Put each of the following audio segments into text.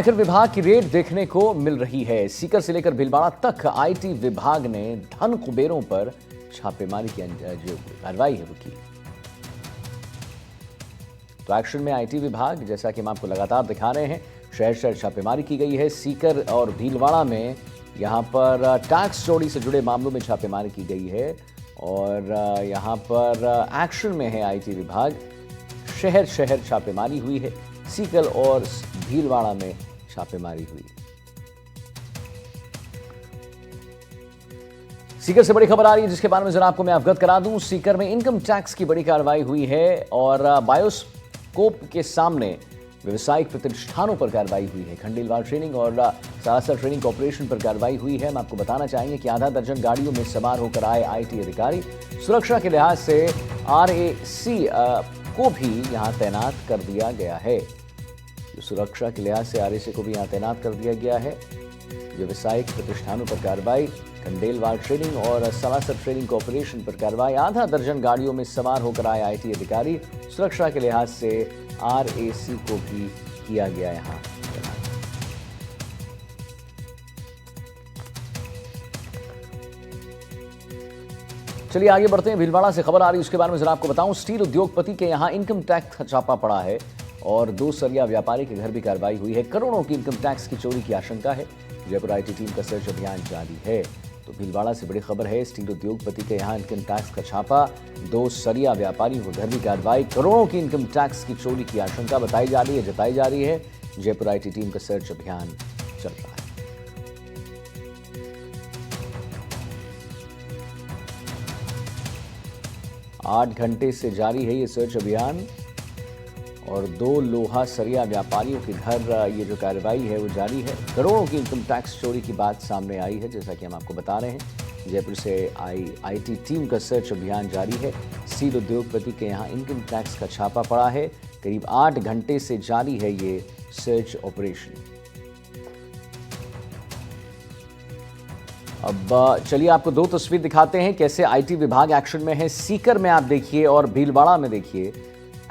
आयकर विभाग की रेड देखने को मिल रही है। सीकर से लेकर भीलवाड़ा तक आईटी विभाग ने धन कुबेरों पर छापेमारी की जो कार्रवाई है वो की। तो एक्शन में आईटी विभाग, जैसा कि हम आपको लगातार दिखा रहे हैं, शहर शहर छापेमारी की गई है। सीकर और भीलवाड़ा में यहां पर टैक्स चोरी से जुड़े मामलों में छापेमारी की गई है और यहां पर एक्शन में है आईटी विभाग। शहर शहर छापेमारी हुई है। सीकर और भीलवाड़ा में छापेमारी हुई। सीकर से बड़ी खबर आ रही है जिसके बारे में जरा आपको मैं अवगत करा दूं। सीकर में इनकम टैक्स की बड़ी कार्रवाई हुई है और बायोस्कोप के सामने व्यवसायिक प्रतिष्ठानों पर कार्रवाई हुई है। खंडेलवाल ट्रेनिंग और सालासर ट्रेनिंग कॉर्पोरेशन पर कार्रवाई हुई है। हम आपको बताना चाहेंगे कि आधा दर्जन गाड़ियों में सवार होकर आए आईटी अधिकारी। सुरक्षा के लिहाज से आरएसी को भी यहां तैनात कर दिया गया है। सुरक्षा के लिहाज से आरएसी को भी यहां तैनात कर दिया गया है। व्यवसायिक प्रतिष्ठानों पर कार्रवाई, खंडेलवाल ट्रेनिंग और सालासर ट्रेनिंग कॉर्पोरेशन पर कार्रवाई। आधा दर्जन गाड़ियों में सवार होकर आए आईटी अधिकारी। सुरक्षा के लिहाज से आरएसी को भी किया गया यहां तैनात। चलिए आगे बढ़ते हैं। भीलवाड़ा से खबर आ रही है, उसके बारे में जरा आपको बताऊं। स्टील उद्योगपति के यहां इनकम टैक्स का छापा पड़ा है और 2 सरिया व्यापारी के घर भी कार्रवाई हुई है। करोड़ों की इनकम टैक्स की चोरी की आशंका है। जयपुर आईटी टीम का सर्च अभियान जारी है। तो भीलवाड़ा से बड़ी खबर है। स्टील उद्योगपति के यहां इनकम टैक्स का छापा, 2 सरिया व्यापारियों के घर भी कार्रवाई। करोड़ों की इनकम टैक्स की चोरी की आशंका बताई जा रही है, जताई जा रही है। जयपुर आईटी टीम का सर्च अभियान चल रहा है। आठ घंटे से जारी है ये सर्च अभियान और 2 लोहा सरिया व्यापारियों के घर ये जो कार्रवाई है वो जारी है। करोड़ों की इनकम टैक्स चोरी की बात सामने आई है, जैसा कि हम आपको बता रहे हैं। जयपुर से आईटी टीम का सर्च अभियान जारी है। स्टील उद्योगपति के यहाँ इनकम टैक्स का छापा पड़ा है। करीब 8 घंटे से जारी है ये सर्च ऑपरेशन। अब चलिए आपको 2 तस्वीर दिखाते हैं कैसे आईटी विभाग एक्शन में है। सीकर में आप देखिए और भीलवाड़ा में देखिए,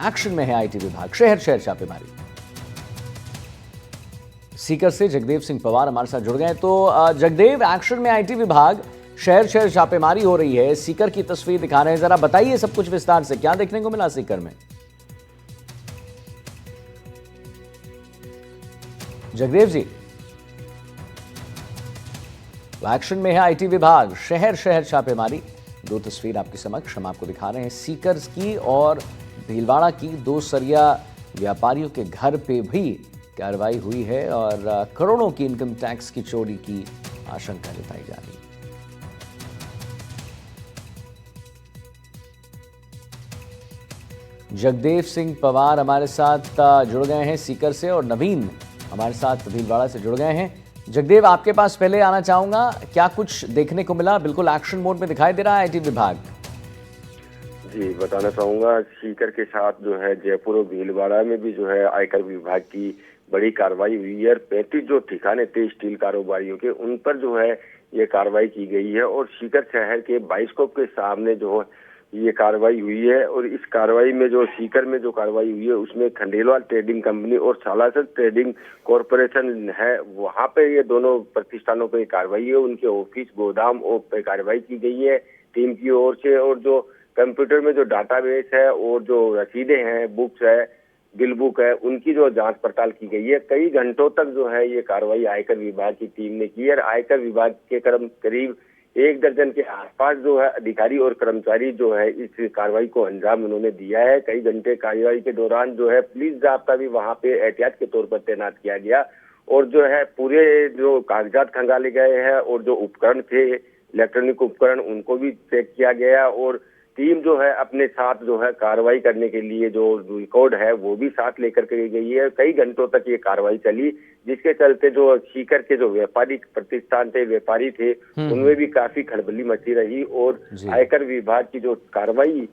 एक्शन में है आईटी विभाग। शहर शहर छापेमारी। सीकर से जगदेव सिंह पवार हमारे साथ जुड़ गए। तो जगदेव, एक्शन में आईटी विभाग, शहर शहर छापेमारी हो रही है। सीकर की तस्वीर दिखा रहे हैं, जरा बताइए सब कुछ विस्तार से, क्या देखने को मिला सीकर में? जगदेव जी, एक्शन में है आईटी विभाग, शहर शहर छापेमारी। 2 तस्वीर आपके समक्ष हम आपको दिखा रहे हैं। सीकर की और भीलवाड़ा की 2 सरिया व्यापारियों के घर पे भी कार्रवाई हुई है और करोड़ों की इनकम टैक्स की चोरी की आशंका जताई जा रही है। जगदेव सिंह पवार हमारे साथ जुड़ गए हैं सीकर से और नवीन हमारे साथ भीलवाड़ा से जुड़ गए हैं। जगदेव, आपके पास पहले आना चाहूंगा, क्या कुछ देखने को मिला? बिल्कुल एक्शन मोड में दिखाई दे रहा है आईटी विभाग। जी, बताना चाहूंगा, सीकर के साथ जो है जयपुर और भीलवाड़ा में भी जो है आयकर विभाग की बड़ी कार्रवाई हुई है। 35 जो ठिकाने थे स्टील कारोबारियों के, उन पर जो है ये कार्रवाई की गई है और सीकर शहर के बायोस्कोप के सामने जो ये कार्रवाई हुई है। और इस कार्रवाई में जो सीकर में जो कार्रवाई हुई है उसमें खंडेलवाल ट्रेडिंग कंपनी और सालासर ट्रेडिंग कॉर्पोरेशन है, वहां पे ये दोनों प्रतिष्ठानों पर कार्रवाई है। उनके ऑफिस, गोदाम पे कार्रवाई की गई है टीम की ओर से। और जो कंप्यूटर में जो डाटाबेस है और जो रसीदें हैं, बुक्स है, बिल बुक है, उनकी जो जांच पड़ताल की गई है। कई घंटों तक जो है ये कार्रवाई आयकर विभाग की टीम ने की है। आयकर विभाग के करीब 1 दर्जन के आसपास जो है अधिकारी और कर्मचारी जो है इस कार्रवाई को अंजाम उन्होंने दिया है। कई घंटे कार्रवाई के दौरान जो है पुलिस जाब्ता भी वहां पे एहतियात के तौर पर तैनात किया गया और जो है पूरे जो कागजात खंगाले गए हैं और जो उपकरण थे, इलेक्ट्रॉनिक उपकरण, उनको भी चेक किया गया। और टीम जो है अपने साथ जो है कार्रवाई करने के लिए जो रिकॉर्ड है वो भी साथ लेकर के गई है। कई घंटों तक ये कार्रवाई चली, जिसके चलते जो सीकर के जो व्यापारी प्रतिष्ठान थे, व्यापारी थे, उनमें भी काफी खलबली मची रही। और आयकर विभाग की जो कार्रवाई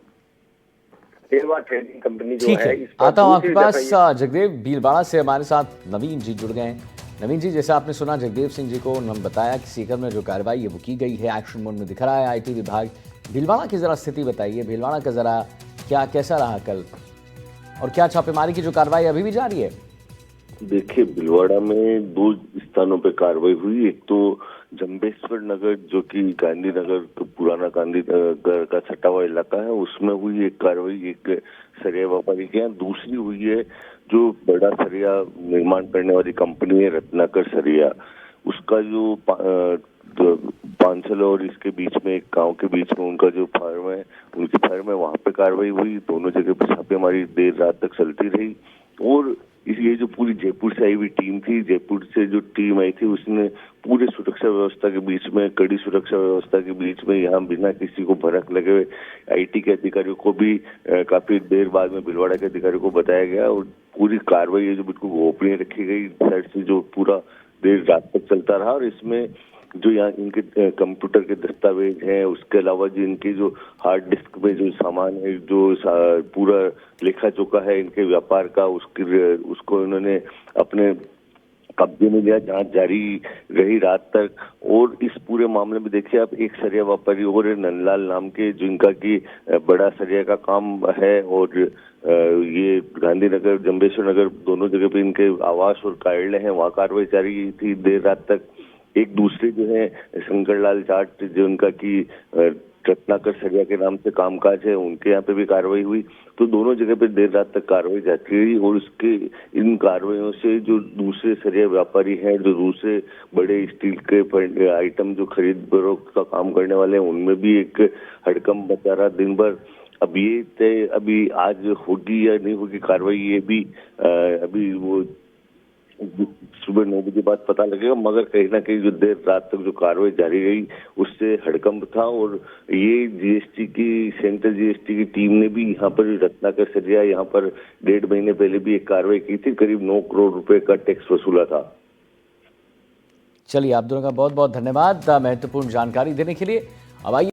ट्रेडिंग कंपनी जो है, आता हूं आपके पास। जगदेव, भीलवाड़ा से हमारे साथ नवीन जी जुड़ गए हैं। नवीन जी, जैसा आपने सुना जगदेव सिंह जी को, उन्होंने बताया कि सीकर में जो कार्रवाई है वो की गई है, एक्शन मोड में दिख रहा है आईटी विभाग। भीलवाड़ा की जरा स्थिति बताइए, भीलवाड़ा का जरा कैसा रहा कल और क्या छापेमारी की जो कार्रवाई अभी भी जारी है? देखिए, भीलवाड़ा में 2 स्थानों पे कार्रवाई हुई। एक तो जंबेश्वर नगर, जो कि गांधीनगर तो पुराना गांधीनगर का सटा हुआ इलाका है, उसमें हुई एक कार्रवाई एक सरिया व्यापारी के यहाँ। दूसरी हुई है जो बड़ा सरिया निर्माण करने वाली कंपनी है रत्नाकर सरिया, उसका जो पांचल और इसके बीच में एक गांव के बीच में उनका जो फार्म है, उनकी फार्म है, वहां पे कार्रवाई हुई। दोनों जगह पे छापेमारी देर रात तक चलती रही। और ये जो पूरी जयपुर से आई हुई टीम थी, जयपुर से जो टीम आई थी, उसने पूरे सुरक्षा व्यवस्था के बीच में, कड़ी सुरक्षा व्यवस्था के बीच में, यहाँ बिना किसी को भनक लगे हुए आईटी के अधिकारियों को भी काफी देर बाद में भीलवाड़ा के अधिकारियों को बताया गया। और पूरी कार्रवाई है जो बिल्कुल गोपनीय रखी गई साइड से, जो पूरा देर रात तक चलता रहा। और इसमें जो यहाँ इनके कंप्यूटर के दस्तावेज हैं, उसके अलावा जो इनके जो हार्ड डिस्क में जो सामान है, जो पूरा लेखा जोखा है इनके व्यापार का, उसको इन्होंने अपने कब्जे में लिया। जांच जारी रही रात तक। और इस पूरे मामले में देखिए आप, एक सरिया व्यापारी और नंदलाल नाम के, जिनका की बड़ा सरिया का काम है, और ये गांधीनगर जंबेश्वर नगर दोनों जगह पे इनके आवास और कार्यालय हैं, वहाँ कार्रवाई जारी थी देर रात तक। एक दूसरे जो है शंकरलाल जाट, जो उनका की रत्नाकर सरिया के नाम से कामकाज है, उनके यहाँ पे भी कार्रवाई हुई। तो दोनों जगह पे देर रात तक कार्रवाई जाती रही। और उसके इन कार्रवाइयों से जो दूसरे सरिया व्यापारी हैं, जो दूसरे बड़े स्टील के आइटम जो खरीद फरोख्त का काम करने वाले हैं, उनमें भी एक हड़कंप मचा रहा दिन भर। अब ये तय अभी आज होगी या नहीं होगी कार्रवाई, ये भी अभी वो सुबह 9 बजे बाद पता लगेगा। मगर कहीं ना कहीं जो देर रात तक जो कार्रवाई जारी रही, उससे हड़कंप था। और ये जीएसटी की, सेंट्रल जीएसटी की टीम ने भी यहाँ पर रत्नाकर सरिया, यहाँ पर 1.5 महीने पहले भी एक कार्रवाई की थी, करीब 9 करोड़ रुपए का टैक्स वसूला था। चलिए, आप दोनों का बहुत बहुत धन्यवाद महत्वपूर्ण जानकारी देने के लिए। अब आइए